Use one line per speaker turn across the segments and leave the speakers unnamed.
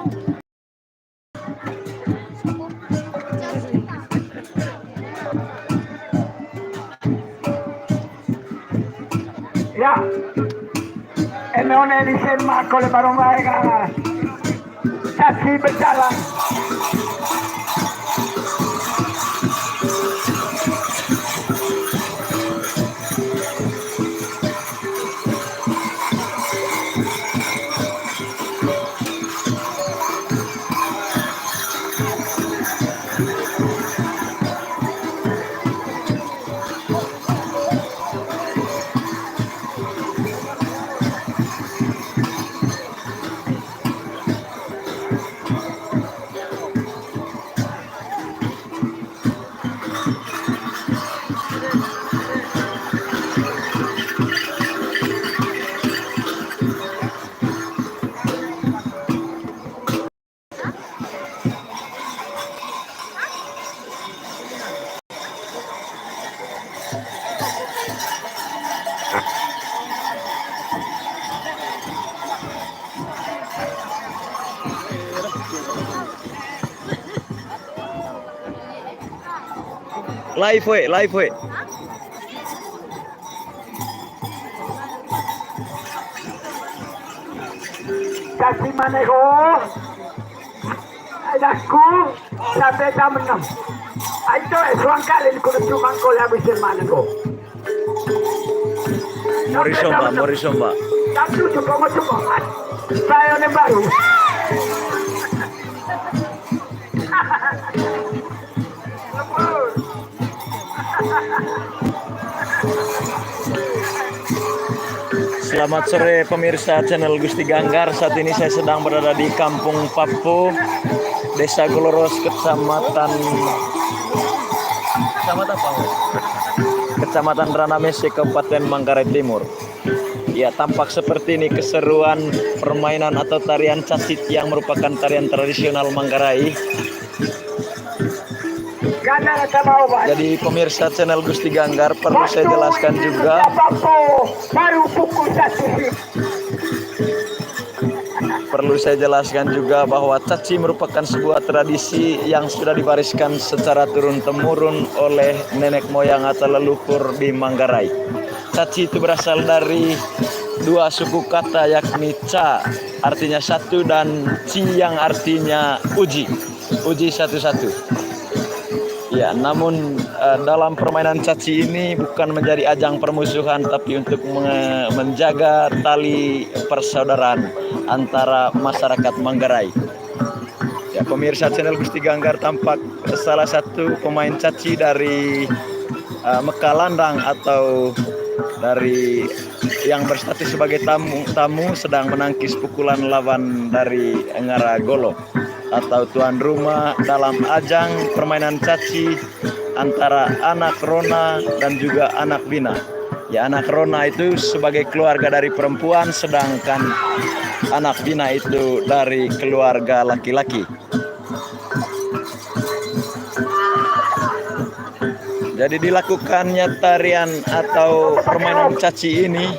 Ya, Emeone disemak oleh Barong Laega. Caci berjalan.
Live we.
Caci manego. Adakku sampai jam 6. Ayo suang kali kudu cuma kau habis manego.
Morisomba.
Jam 7 kau coba. Saya ni baru.
Selamat sore pemirsa channel Gusti Ganggar. Saat ini saya sedang berada di Kampung Papo, Desa Goloros, Kecamatan Ranamese, Kabupaten Manggarai Timur. Ya, tampak seperti ini keseruan permainan atau tarian cacit yang merupakan tarian tradisional Manggarai. Jadi pemirsa channel Gusti Ganggar, perlu saya jelaskan juga bahwa caci merupakan sebuah tradisi yang sudah diwariskan secara turun-temurun oleh nenek moyang atau leluhur di Manggarai. Caci itu berasal dari dua suku kata, yakni ca artinya satu dan ci yang artinya uji satu-satu. Ya, namun dalam permainan caci ini bukan menjadi ajang permusuhan, tapi untuk menjaga tali persaudaraan antara masyarakat Manggarai. Ya, pemirsa channel Gusti Ganggar, tampak salah satu pemain caci dari Mekalandang atau dari yang berstatus sebagai tamu sedang menangkis pukulan lawan dari Ngara Golo atau tuan rumah dalam ajang permainan caci antara anak Rona dan juga anak Bina. Ya, anak Rona itu sebagai keluarga dari perempuan, sedangkan anak Bina itu dari keluarga laki-laki. Jadi dilakukannya tarian atau permainan caci ini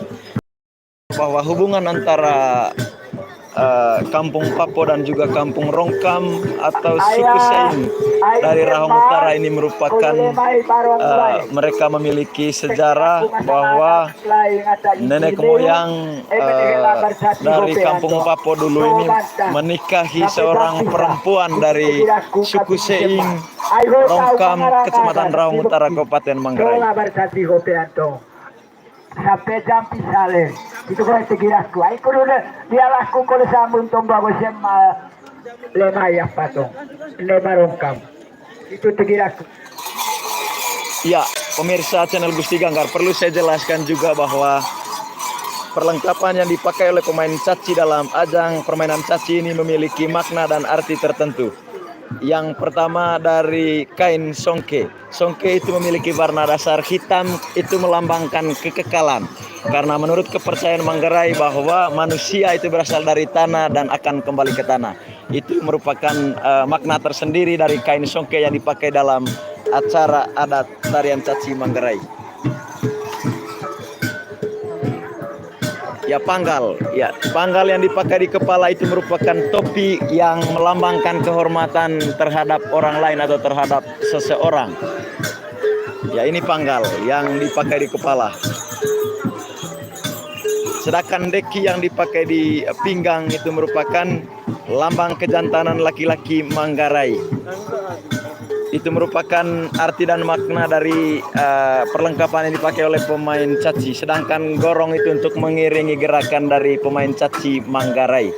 bahwa hubungan antara Kampung Papo dan juga Kampung Rongkam atau suku Sein dari Rahong Utara ini merupakan mereka memiliki sejarah bahwa nenek moyang dari Kampung Papo dulu ini menikahi seorang perempuan dari suku Sein Rongkam, Kecamatan Rahong Utara, Kabupaten Manggarai.
Sampai jam pisale itu kalau tegirasku ai kudu dia laku kalau sambung tombak bosem lemaya patong lemarongkam itu tegirasku.
Ya, pemirsa channel Gusti Ganggar, perlu saya jelaskan juga bahwa perlengkapan yang dipakai oleh pemain caci dalam ajang permainan caci ini memiliki makna dan arti tertentu. Yang pertama dari kain songke. Songke itu memiliki warna dasar hitam, itu melambangkan kekekalan. Karena menurut kepercayaan Manggarai bahwa manusia itu berasal dari tanah dan akan kembali ke tanah. Itu merupakan makna tersendiri dari kain songke yang dipakai dalam acara adat tarian caci Manggarai. Ya, panggal. Ya, panggal yang dipakai di kepala itu merupakan topi yang melambangkan kehormatan terhadap orang lain atau terhadap seseorang. Ya, ini panggal yang dipakai di kepala. Sedangkan deki yang dipakai di pinggang itu merupakan lambang kejantanan laki-laki Manggarai. Itu merupakan arti dan makna dari perlengkapan yang dipakai oleh pemain caci. Sedangkan gorong itu untuk mengiringi gerakan dari pemain caci Manggarai.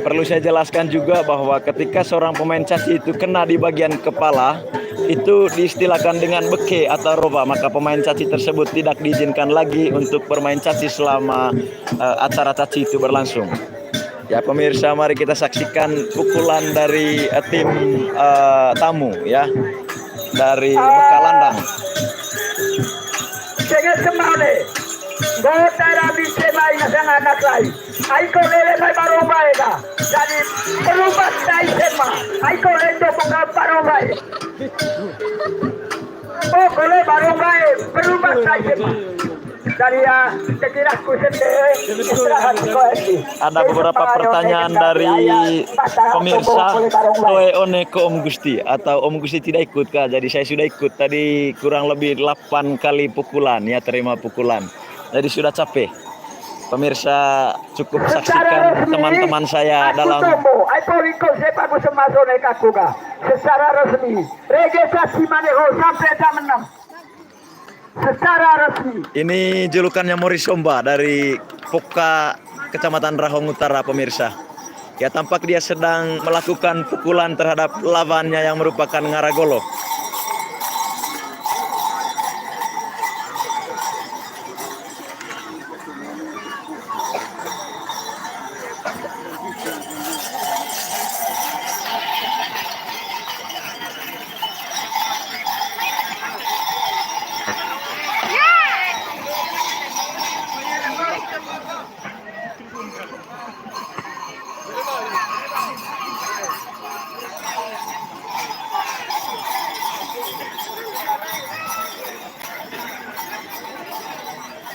Perlu saya jelaskan juga bahwa ketika seorang pemain caci itu kena di bagian kepala, itu diistilahkan dengan beke atau roba, maka pemain caci tersebut tidak diizinkan lagi untuk bermain caci selama acara caci itu berlangsung. Ya pemirsa, mari kita saksikan pukulan dari tim tamu ya, dari Mekalandang.
Jangan semale. Gotara bisa main dengan anak lain. Aiko lele mai barombai ka. Jadi berubah dari sema. Aiko lele bukan barombai. Oh kalau barombai berubah dari sema. Dari sekiraku sendiri istirahat koesti.
Ada beberapa pertanyaan dari pemirsa. Toe one ke Om Gusti atau Om Gusti tidak ikut kah? Jadi saya sudah ikut tadi kurang lebih 8 kali pukulan ya, terima pukulan. Jadi sudah capek. Pemirsa cukup saksikan teman-teman saya dalam
secara resmi registrasi maneho sampai jam 6 secara resmi.
Ini julukannya Morisomba dari Poka Kecamatan Rahong Utara pemirsa. Ya tampak dia sedang melakukan pukulan terhadap lawannya yang merupakan Ngaragolo.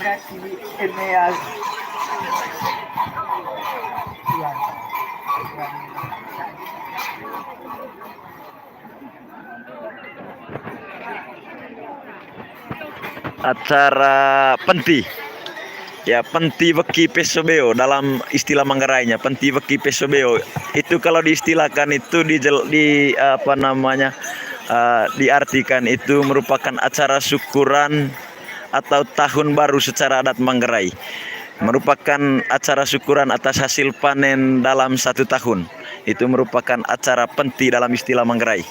Berarti ini ya.
Acara penti. Ya, penti weki pesobeo dalam istilah Manggarainya, penti weki pesobeo. Itu kalau diistilahkan itu diartikan itu merupakan acara syukuran atau tahun baru secara adat Manggarai. Merupakan acara syukuran atas hasil panen dalam 1 tahun. Itu merupakan acara penti dalam istilah Manggarai.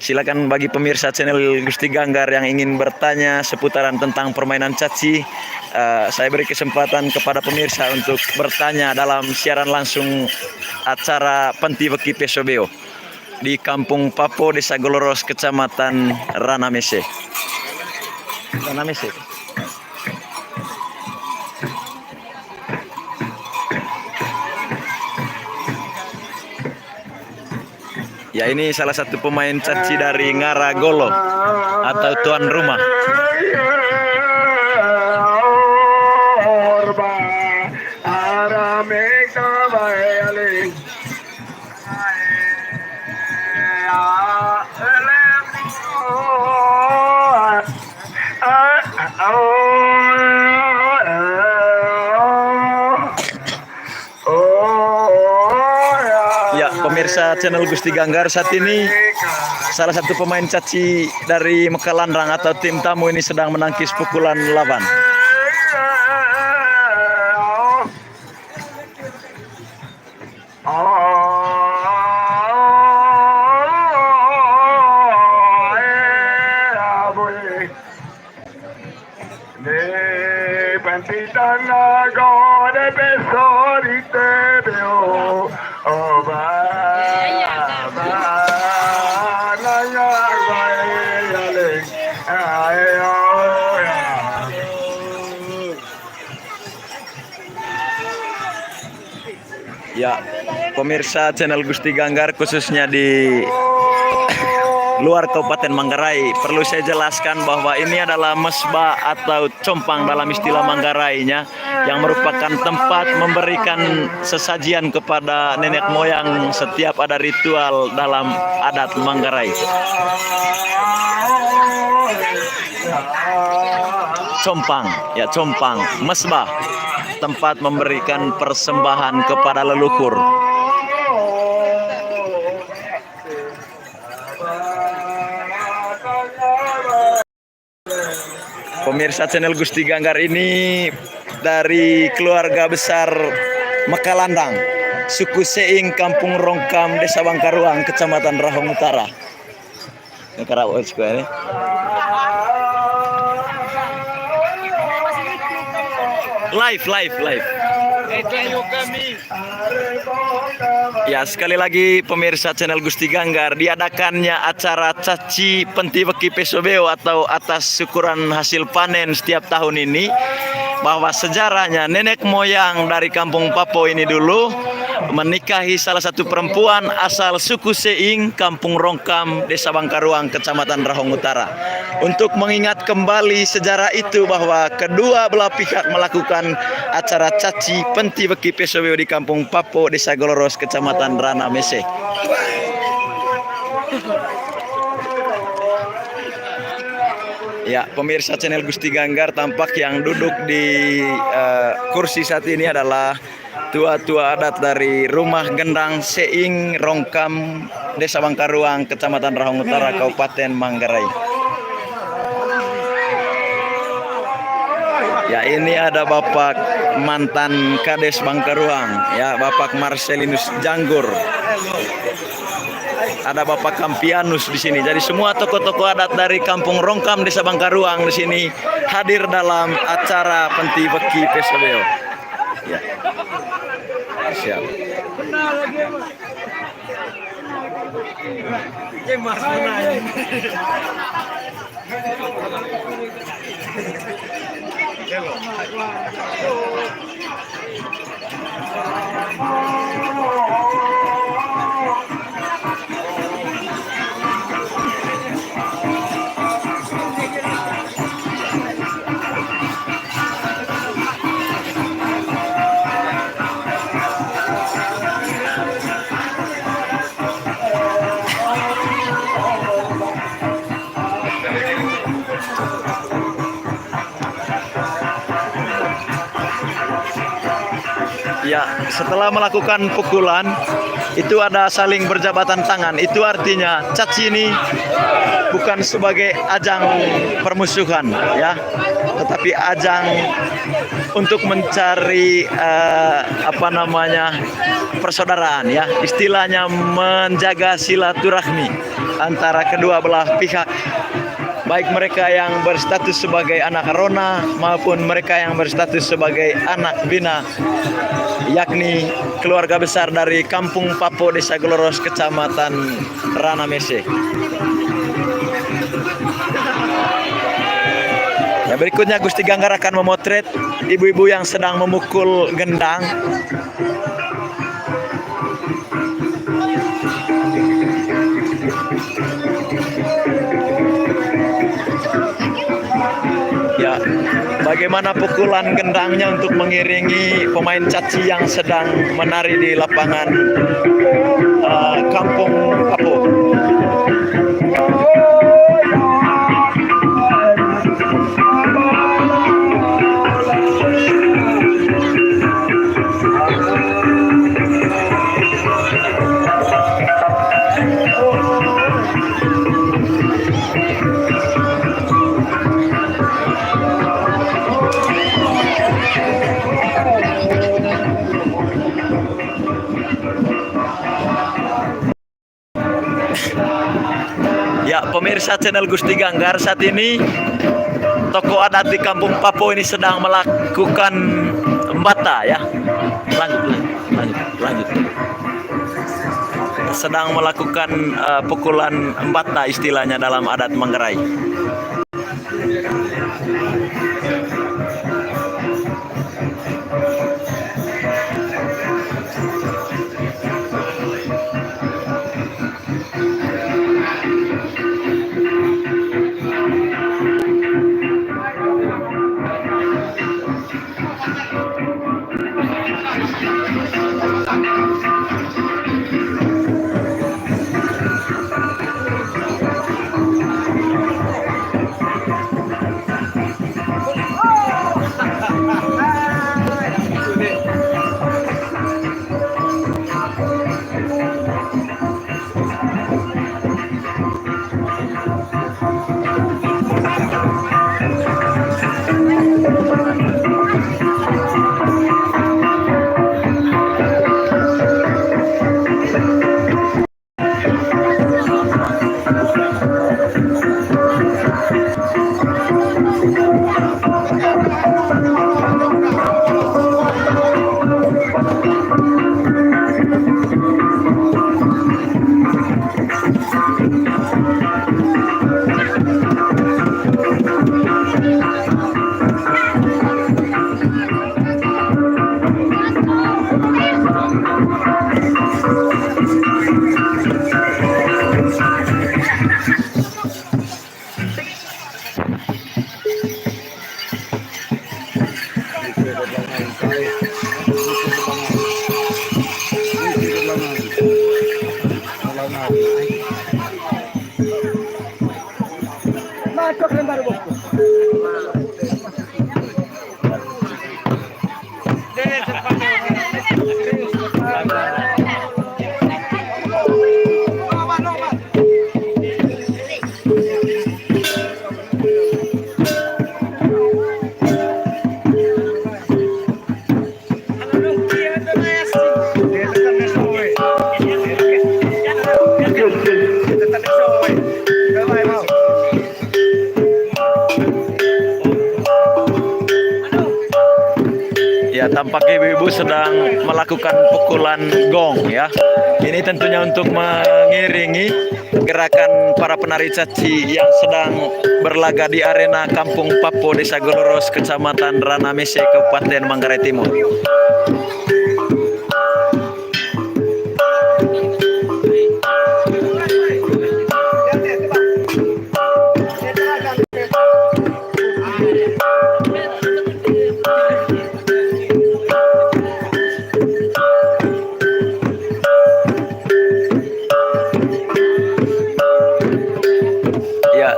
Silakan bagi pemirsa channel Gusti Ganggar yang ingin bertanya seputaran tentang permainan caci, saya beri kesempatan kepada pemirsa untuk bertanya dalam siaran langsung acara Penti Weki Pesobeo di Kampung Papo, Desa Goloros, Kecamatan Ranamese. Ranamese. Ya, ini salah satu pemain caci dari Ngaragolo atau tuan rumah. Pemirsa channel Gusti Ganggar, saat ini salah satu pemain caci dari Mekalandang atau tim tamu ini sedang menangkis pukulan lawan. pemirsa channel Gusti Ganggar khususnya di luar Kabupaten Manggarai, perlu saya jelaskan bahwa ini adalah mesbah atau compang dalam istilah Manggarainya, yang merupakan tempat memberikan sesajian kepada nenek moyang setiap ada ritual dalam adat Manggarai. Compang, ya compang, mesbah, tempat memberikan persembahan kepada leluhur. Pemirsa channel Gusti Ganggar, ini dari keluarga besar Mekalandang, suku Seing, Kampung Rongkam, Desa Bangkaruang, Kecamatan Rahong Utara. Live. Ya, sekali lagi pemirsa channel Gusti Ganggar, diadakannya acara caci penti beki pesobeo atau atas syukuran hasil panen setiap tahun ini, bahwa sejarahnya nenek moyang dari Kampung Papo ini dulu menikahi salah satu perempuan asal suku Seing, Kampung Rongkam, Desa Bangkaruang, Kecamatan Rahong Utara. Untuk mengingat kembali sejarah itu, bahwa kedua belah pihak melakukan acara caci penti beki pesobeo di Kampung Papo, Desa Goloros, Kecamatan Rana Mese. Ya, pemirsa channel Gusti Ganggar, tampak yang duduk di kursi saat ini adalah tua-tua adat dari rumah Gendang Seing Rongkam, Desa Bangkaruang, Kecamatan Rahong Utara, Kabupaten Manggarai. Ya, ini ada Bapak mantan Kades Bangkaruang, ya, Bapak Marcelinus Janggur. Ada Bapak Kampianus di sini. Jadi semua tokoh-tokoh adat dari Kampung Rongkam, Desa Bangkaruang di sini hadir dalam acara penti beki pesobeo. Ya. Siap. Ya, setelah melakukan pukulan itu ada saling berjabatan tangan. Itu artinya caci ini bukan sebagai ajang permusuhan, ya, tetapi ajang untuk mencari persaudaraan, ya, istilahnya menjaga silaturahmi antara kedua belah pihak, baik mereka yang berstatus sebagai anak rona maupun mereka yang berstatus sebagai anak bina, yakni keluarga besar dari Kampung Papo, Desa Goloros, Kecamatan Rana Mese. Ya, berikutnya Gusti Ganggar akan memotret ibu-ibu yang sedang memukul gendang. Ya, bagaimana pukulan gendangnya untuk mengiringi pemain caci yang sedang menari di lapangan Kampung Papo. Ya, pemirsa channel Gusti Ganggar, saat ini tokoh adat di Kampung Papo ini sedang melakukan mbata, ya. Lanjut. Sedang melakukan pukulan mbata istilahnya dalam adat Manggarai. ibu sedang melakukan pukulan gong ya. Ini tentunya untuk mengiringi gerakan para penari caci yang sedang berlaga di arena Kampung Papo, Desa Goloros, Kecamatan Ranamese, Kabupaten Manggarai Timur.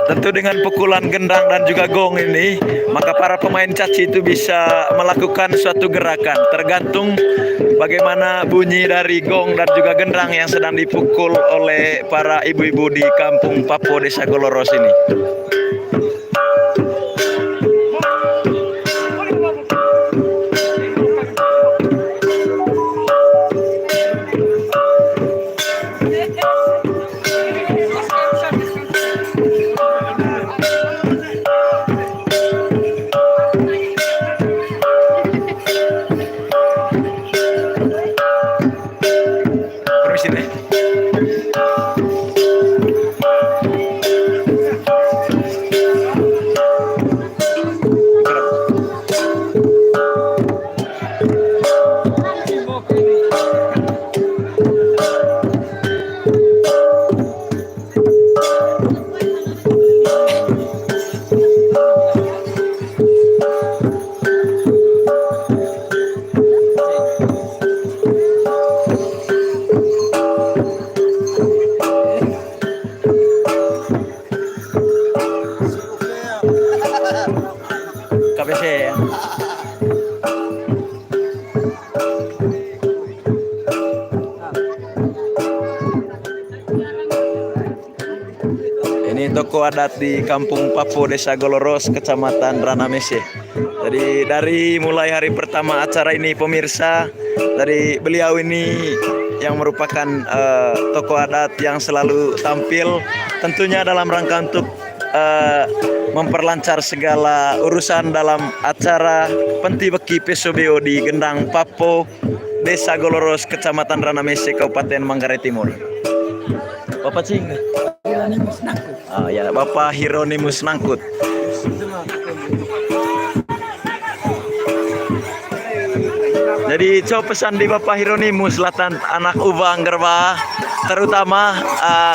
Tentu dengan pukulan gendang dan juga gong ini, maka para pemain caci itu bisa melakukan suatu gerakan tergantung bagaimana bunyi dari gong dan juga gendang yang sedang dipukul oleh para ibu-ibu di Kampung Papo, Desa Goloros ini. KBC ya. Ini toko adat di Kampung Papo, Desa Goloros, Kecamatan Ranamese. Jadi dari mulai hari pertama acara ini pemirsa, dari beliau ini yang merupakan tokoh adat yang selalu tampil tentunya dalam rangka untuk memperlancar segala urusan dalam acara Penti Beki PSOBO di Gendang Papo, Desa Goloros, Kecamatan Ranamese, Kabupaten Manggarai Timur. Bapak Cing? Hieronimus Nangkut. Oh ya, Bapak Hieronimus Nangkut. Jadi coba pesan di Bapak Hieronimus latan anak ubang gerba, terutama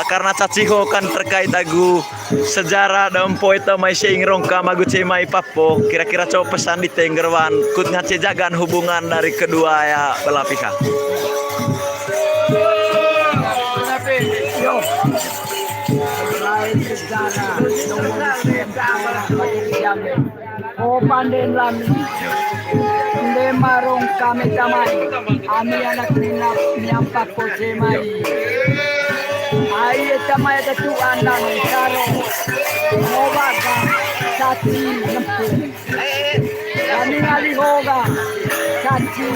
karena caciho kan terkait lagu sejarah dan poeta mai seing rongka magu cemai Papo, kira-kira coba pesan di tenggerwan kut ngace jagan hubungan dari kedua ya belah pihak.
Oh panden lami, nde marong kami tamai, ami anak minap nyampak po semai. Aye tamai datu anak karo, mobaga caci nempung. Kami ngali hoga caci,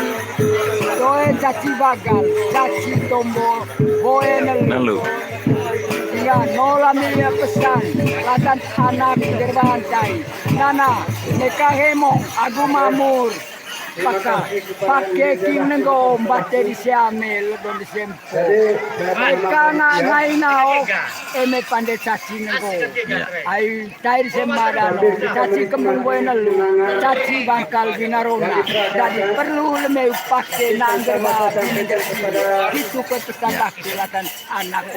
doe caci bagal, caci tombo, boe nelu. Ya, nola milia pesan, latan anak gerbantai. Nana, nekahemo, agu mamur. Pakai king nego, bate di siamel, don di sempo. Mereka ngai nao, eme pandai caci nego. Ai tair sembadano, caci kembung buenalu, caci bangkal binarona. Jadi perlu lemeu pakai nanggerba. Itu kepesan latan anak.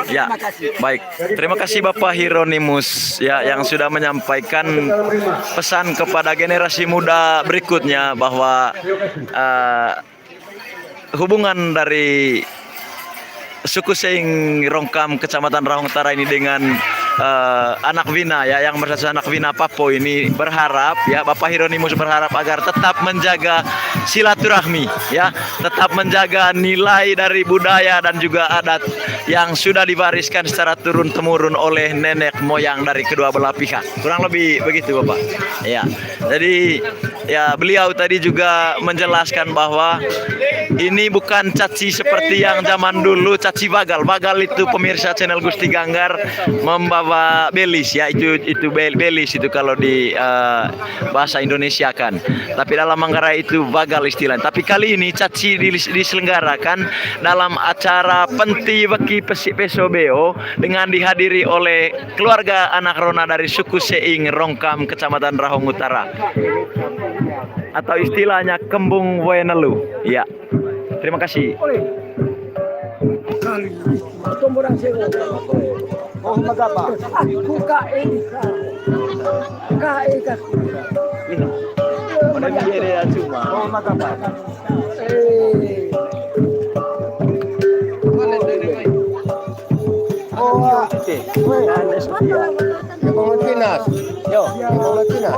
Ya, baik. Terima kasih Bapak Hieronimus ya yang sudah menyampaikan pesan kepada generasi muda berikutnya bahwa hubungan dari suku Seing Rongkam Kecamatan Rahong Utara ini dengan anak Wina ya yang bersatu anak Wina Papo ini berharap ya Bapak Hieronimus berharap agar tetap menjaga silaturahmi ya, tetap menjaga nilai dari budaya dan juga adat yang sudah diwariskan secara turun temurun oleh nenek moyang dari kedua belah pihak. Kurang lebih begitu Bapak. Ya. Jadi Ya, beliau tadi juga menjelaskan bahwa ini bukan caci seperti yang zaman dulu, caci bagal. Bagal itu pemirsa channel Gusti Ganggar membawa belis ya, itu belis itu kalau di bahasa Indonesia kan. Tapi dalam Manggarai itu bagal istilahnya. Tapi kali ini caci diselenggarakan dalam acara Penti Beki Pesik Pesobeo dengan dihadiri oleh keluarga anak Rona dari suku Seing Rongkam, Kecamatan Rahong Utara, atau istilahnya Kembung Wenelu. Ya, terima kasih.
Oh, magapa. Aku kain. Kain ka.
Cuma.
Oh, magapa. Oh,
Pinas.
Yo,
Pinas.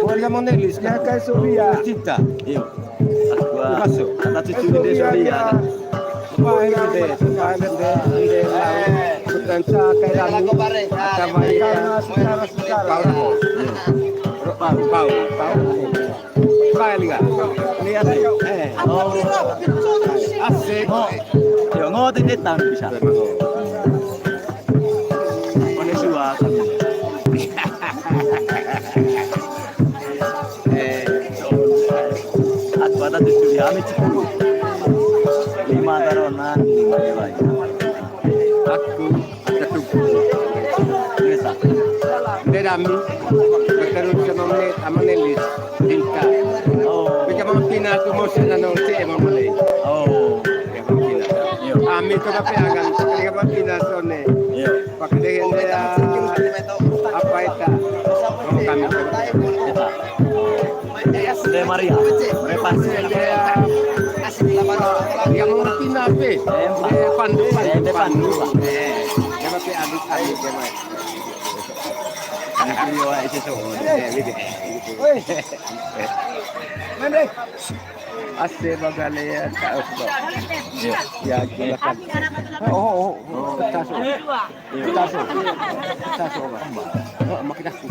Wala mo nelis kaya kay Sophia. Tita.
yo. Aku kata cucu di Sophia.
Kumain de, ande bukan sa kaya mo. Kamay Pau. Kaya liga.
Lihat nih. Oh.
Asik.
Yo, ngotot di tahun bisa. Mana suah kami. Aku ada cucu di kami cucu. 5 taronan, 5 nilai.
Aku ketubu.
Biasa.
Derami. Berterus sa mga nelis. Tinta.
Oh.
Bika mga Pinas tumosin na nung si Emang Malay.
Oh. Yo.
Ami to kapiagan. Kaya mga Pinas one.
Yo.
Pakidehin nila apa ita. Mga kami to.
Kita. De Maria. Repas.
Yang mga Pinape. Pandu.
De Pandu.
Kaya mga adik-adik.
Ang kuya ay siso.
Ase bagalaya taos ba?
Yo.
Ya gulakan. Oh. Taso. Taso ba? Oh, makinas ko.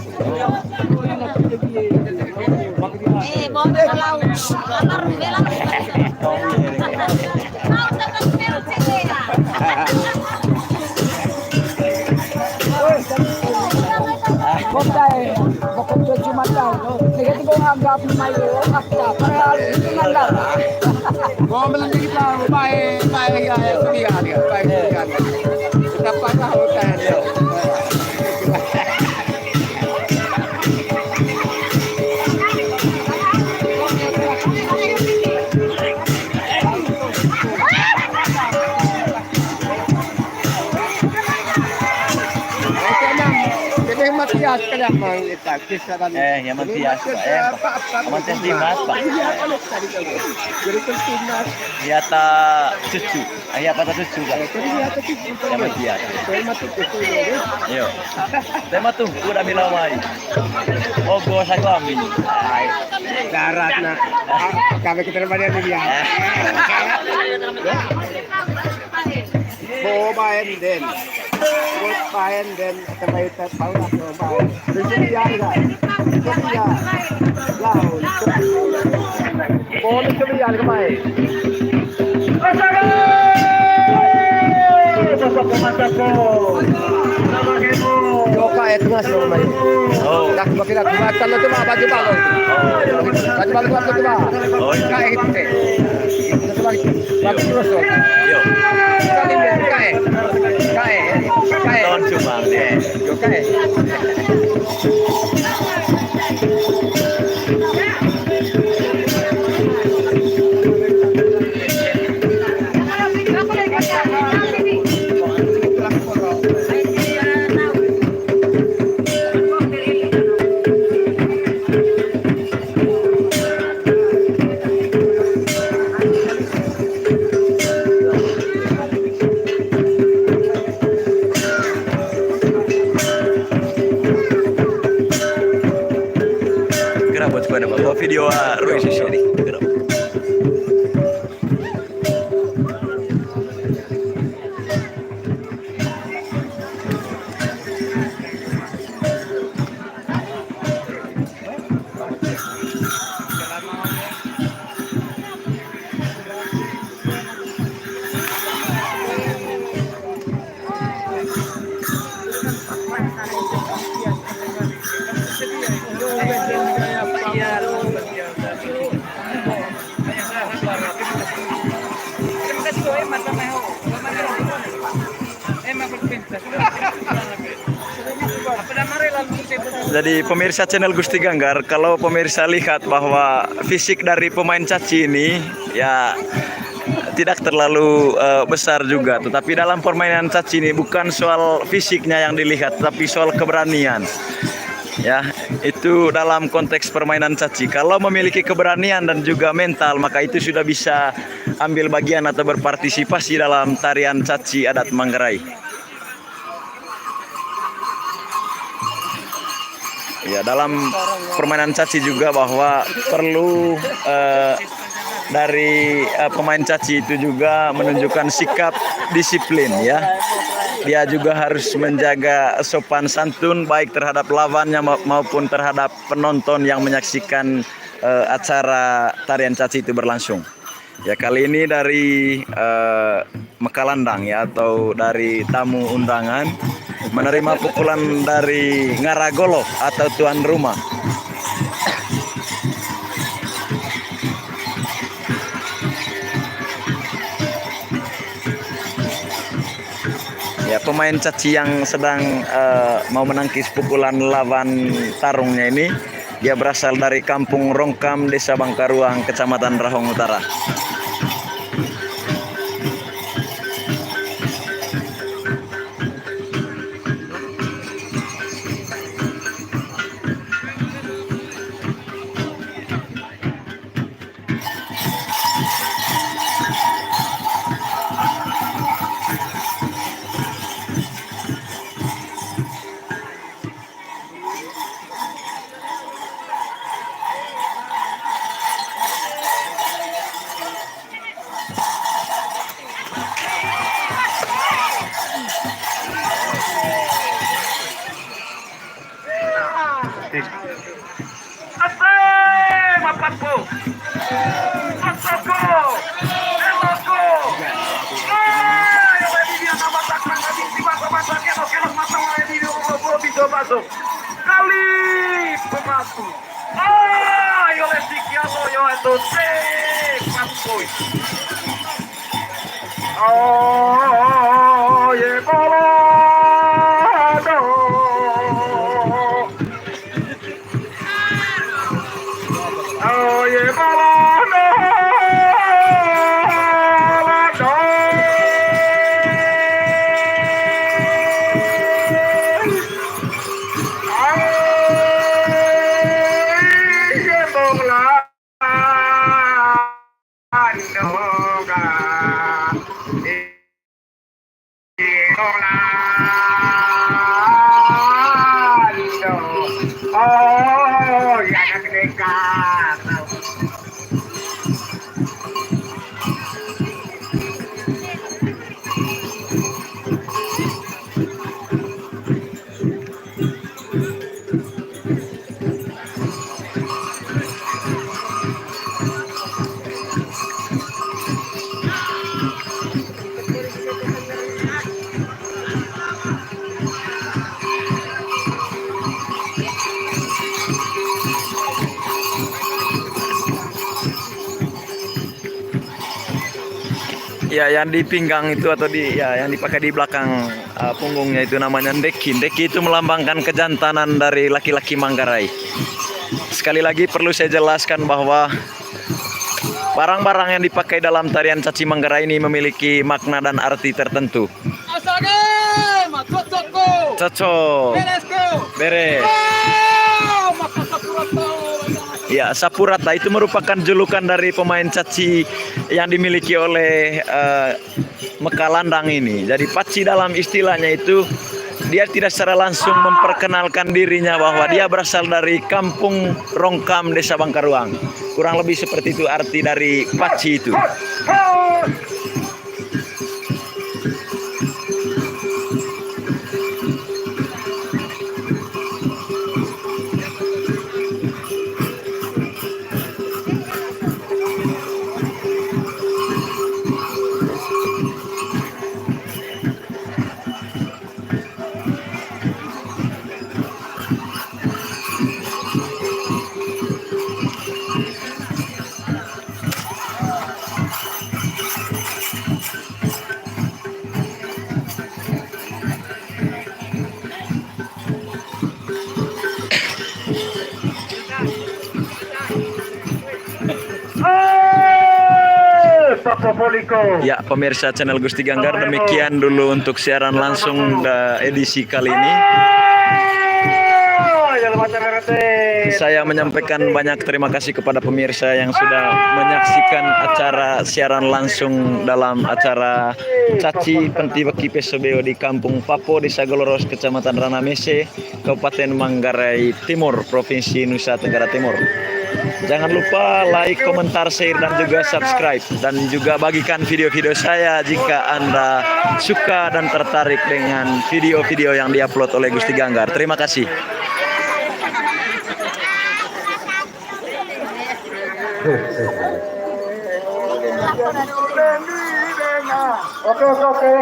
Mau kalau motor bilang mau dapat pil cedera.
Kotay, bakit cuma tayo? Sige ko ang gap ni Mayo, akta para tinggal.
Mau melandi kita baik ya Sophia dia. Baik kan. Dapat tahu kan. Matias kaya mang itak kisah kan.
Yang Matias Pak. Matias Dimas Pak.
Jadi Timnas.
Ya ta cucu. Ya apa ta cucu Pak. Yang Matias. Yo. Tema tuh udah bilang mai. Oh, gua aku ambil.
Darat na. Kami kita pada dia. Bayan din. Bayan din sabay Paula no bayan. Dia ga. Dia. Laon. Pon Sophia kamay. Mantap po. Joka itu mas kamay.
Oh.
Nak makina kumatan na tuma baju bago. Baju bago ko tuma.
Oh.
Kae hite. Baju terus.
Yo.
Kae.
Tahun cuma deh.
Yo kae.
Jadi pemirsa channel Gusti Ganggar, kalau pemirsa lihat bahwa fisik dari pemain caci ini ya tidak terlalu besar juga, tetapi dalam permainan caci ini bukan soal fisiknya yang dilihat, tapi soal keberanian. Ya, itu dalam konteks permainan caci. Kalau memiliki keberanian dan juga mental, maka itu sudah bisa ambil bagian atau berpartisipasi dalam tarian caci adat Manggarai. Ya, dalam permainan caci juga bahwa perlu dari pemain caci itu juga menunjukkan sikap disiplin ya. Dia juga harus menjaga sopan santun baik terhadap lawannya maupun terhadap penonton yang menyaksikan acara tarian caci itu berlangsung. Ya, kali ini dari Mekalandang ya, atau dari tamu undangan menerima pukulan dari Ngaragolo atau tuan rumah. Ya, pemain caci yang sedang mau menangkis pukulan lawan tarungnya ini, dia berasal dari Kampung Rongkam, Desa Bangkaruang, Kecamatan Rahong Utara.
Kali pematu. Ayo lesikiano yo itu paspoy. Oh ye bolado. Oh ye bolado. Oh, ya nak dekat.
Ya, yang di pinggang itu atau yang dipakai di belakang punggungnya itu namanya ndeki. Ndeki itu melambangkan kejantanan dari laki-laki Manggarai. Sekali lagi perlu saya jelaskan bahwa barang-barang yang dipakai dalam tarian caci Manggarai ini memiliki makna dan arti tertentu. Cocok. Beres. Ya, Sapurata itu merupakan julukan dari pemain caci yang dimiliki oleh Mekalandang ini. Jadi paci dalam istilahnya itu dia tidak secara langsung memperkenalkan dirinya bahwa dia berasal dari Kampung Rongkam, Desa Bangkaruang. Kurang lebih seperti itu arti dari paci itu.
Toko Poliko.
Ya, pemirsa channel Gusti Ganggar, demikian dulu untuk siaran langsung edisi kali ini. Saya menyampaikan banyak terima kasih kepada pemirsa yang sudah menyaksikan acara siaran langsung dalam acara Caci Pentibeki Pesobeo di Kampung Papo, Desa Goloros, Kecamatan Ranamese, Kabupaten Manggarai Timur, Provinsi Nusa Tenggara Timur. Jangan lupa like, komentar, share, dan juga subscribe. Dan juga bagikan video-video saya jika Anda suka dan tertarik dengan video-video yang diupload oleh Gusti Ganggar. Terima kasih.
Oke.